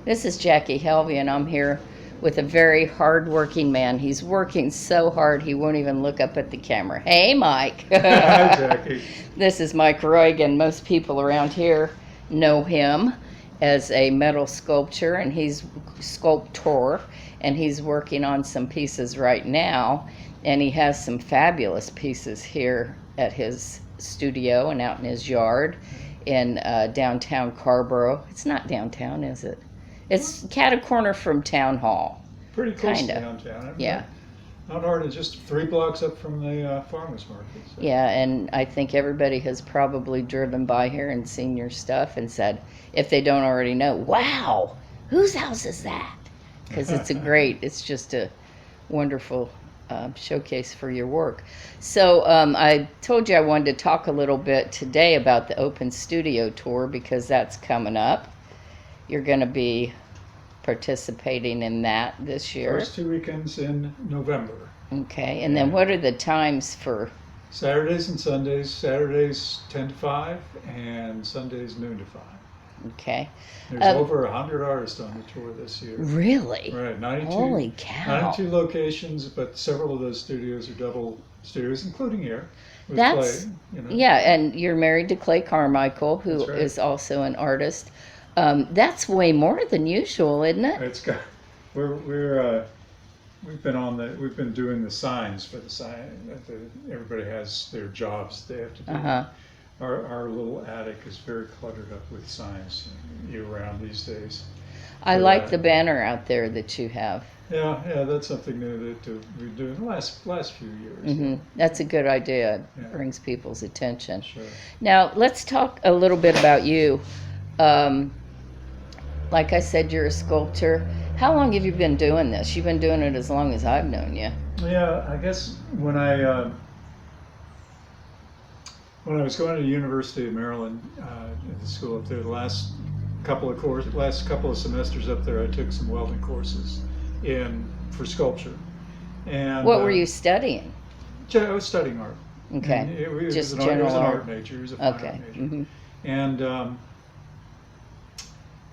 This is Jackie Helvey, and I'm here with a very hard-working man. He's working so hard he won't even look up at the camera. Hey, Mike. Hi, Jackie. This is Mike Riog, and most people around here know him as a metal sculptor, and he's sculptor, and he's working on some pieces right now, and he has some fabulous pieces here at his studio and out in his yard in downtown Carborough. It's not downtown, is it? It's cat a corner from Town Hall. Pretty close Kinda. to downtown. Yeah. Not hard. It's just 3 blocks up from the farmers market. So. Yeah, and I think everybody has probably driven by here and seen your stuff and said, if they don't already know, wow, whose house is that? Because it's just a wonderful showcase for your work. So I told you I wanted to talk a little bit today about the Open Studio Tour because that's coming up. You're going to be participating in that this year. First 2 weekends in November. Okay, and then what are the times for? Saturdays and Sundays. Saturdays 10 to 5 and Sundays noon to 5. Okay. There's over 100 artists on the tour this year. Really? Right, 92. Holy cow. 92 locations, but several of those studios are double studios, including here. With That's, Clay, you know. yeah, and you're married to Clay Carmichael, who That's right. is also an artist. That's way more than usual, isn't it? It's got. We've been doing the signs for the sign. Everybody has their jobs they have to do. Uh-huh. Our little attic is very cluttered up with signs year round these days. I like the banner out there that you have. Yeah, that's something new that we've been doing the last few years. Mm-hmm. That's a good idea. It Yeah. brings people's attention. Sure. Now, let's talk a little bit about you. Like I said, you're a sculptor. How long have you been doing this? You've been doing it as long as I've known you. Yeah, I guess when I was going to the University of Maryland at the school up there, the last couple of semesters up there, I took some welding courses for sculpture. And What were you studying? I was studying art. Okay, And it was just an general art. It was an art. art major. It was a fine Okay. art major. Mm-hmm. And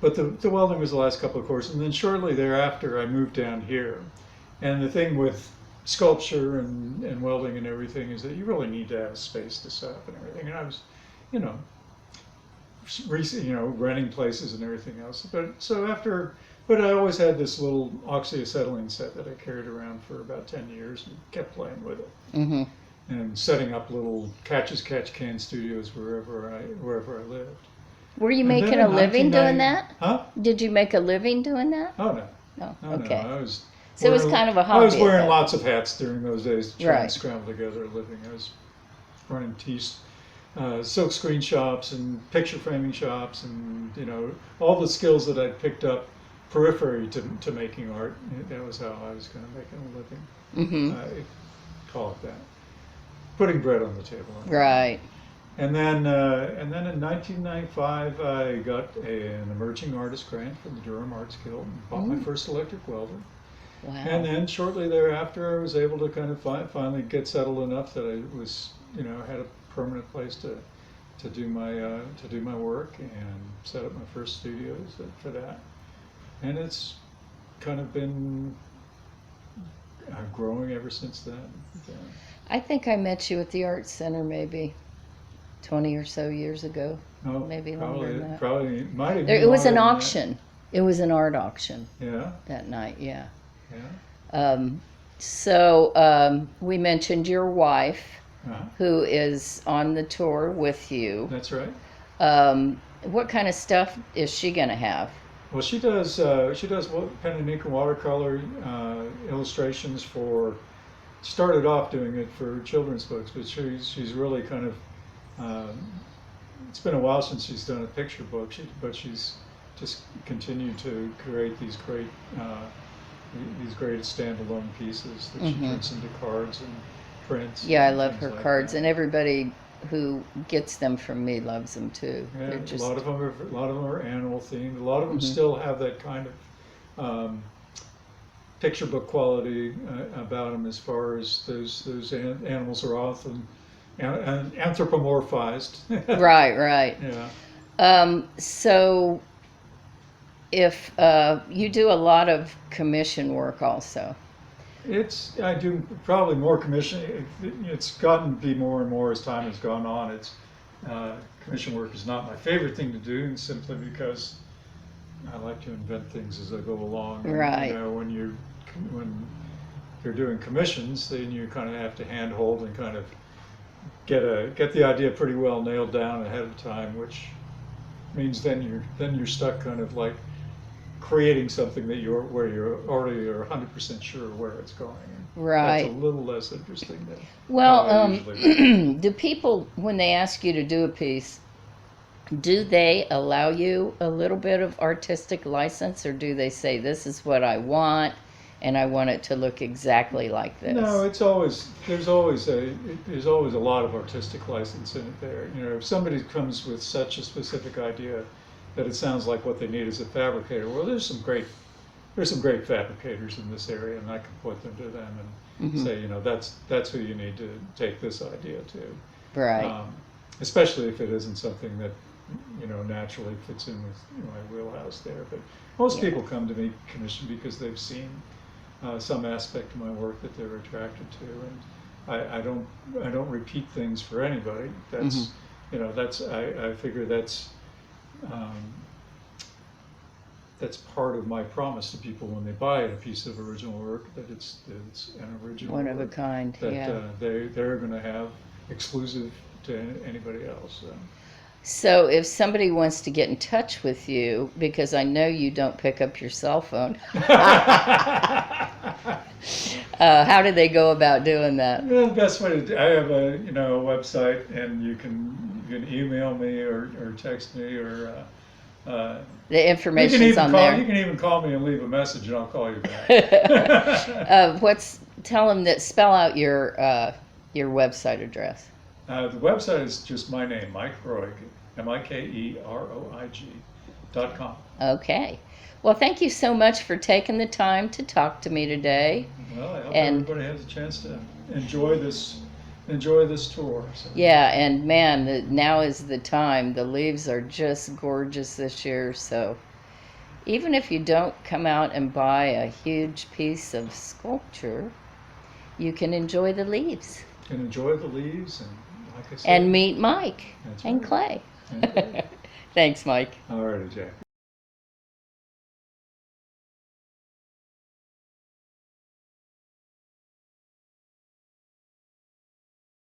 but the welding was the last couple of courses, and then shortly thereafter I moved down here. And the thing with sculpture and welding and everything is that you really need to have a space to set up and everything. And I was, renting places and everything else. But I always had this little oxyacetylene set that I carried around for about 10 years and kept playing with it. Mm-hmm. And setting up little catch-as-catch-can studios wherever I lived. Were you And making then a in living doing 1990 that? Huh? Did you make a living doing that? Oh no. No. Oh, Okay. no. I was So it was wearing- kind of a I was hobby wearing at that. lots of hats during those days to try Right. and scramble together a living. I was running silk screen shops and picture framing shops and all the skills that I'd picked up periphery to making art. That was how I was going to make a living. Mm-hmm. Call it that. Putting bread on the table. Right. And then in 1995, I got an emerging artist grant from the Durham Arts Guild and bought my first electric welder. Wow. And then shortly thereafter, I was able to kind of finally get settled enough that I was, had a permanent place to do my work and set up my first studios for that. And it's kind of been growing ever since then. I think I met you at the Art Center maybe 20 or so years ago. Oh, Maybe longer than that. Probably might have There, been it was an longer than auction. It was an art auction that. Yeah, that night, yeah. yeah. So we mentioned your wife, Uh-huh. who is on the tour with you. That's right. What kind of stuff is she going to have? Well, she does pen and ink and watercolor illustrations for. Started off doing it for children's books, but she's really kind of. It's been a while since she's done a picture book, but she's just continued to create these great standalone pieces that she turns into cards and prints. Yeah, I and love things her like cards, that. and everybody who gets them from me loves them too. Yeah, They're just, a lot of them are animal themed. A lot of them still have that kind of picture book quality about them, as far as those animals are often anthropomorphized. right. Yeah. So if you do a lot of commission work also. I do probably more commission. It's gotten to be more and more as time has gone on. Commission work is not my favorite thing to do, and simply because I like to invent things as I go along. And, Right. you know, when you're doing commissions, then you kind of have to handhold and kind of get the idea pretty well nailed down ahead of time, which means then you're stuck kind of like creating something where you're already are 100% sure where it's going. Right. That's a little less interesting than Well, how I usually do people, when they ask you to do a piece, do they allow you a little bit of artistic license, or do they say, this is what I want, and I want it to look exactly like this? No, there's always a lot of artistic license in it there. You know, if somebody comes with such a specific idea that it sounds like what they need is a fabricator, well, there's some great fabricators in this area, and I can point them to them and say, you know, that's who you need to take this idea to. Right. Especially if it isn't something that, you know, naturally fits in with my wheelhouse there. But most people come to me commissioned because they've seen some aspect of my work that they're attracted to, and I don't repeat things for anybody. That's you know, I figure that's part of my promise to people when they buy a piece of original work, that it's an original One of a work kind. that Yeah. they're going to have exclusive to anybody else. So if somebody wants to get in touch with you, because I know you don't pick up your cell phone, how do they go about doing that? Well, the best way to do, I have a website, and you can email me or text me or The information's on there. You can even call me and leave a message, and I'll call you back. Tell them that, spell out your website address. The website is just my name, Mike Riog, MikeRoig.com. Okay. Well, thank you so much for taking the time to talk to me today. Well, I hope everybody has a chance to enjoy this tour. So. Yeah, and man, now is the time. The leaves are just gorgeous this year, so even if you don't come out and buy a huge piece of sculpture, you can enjoy the leaves. And enjoy the leaves, and like I said, and meet Mike That's and right. Clay. And Clay. Thanks, Mike. All righty, Jack.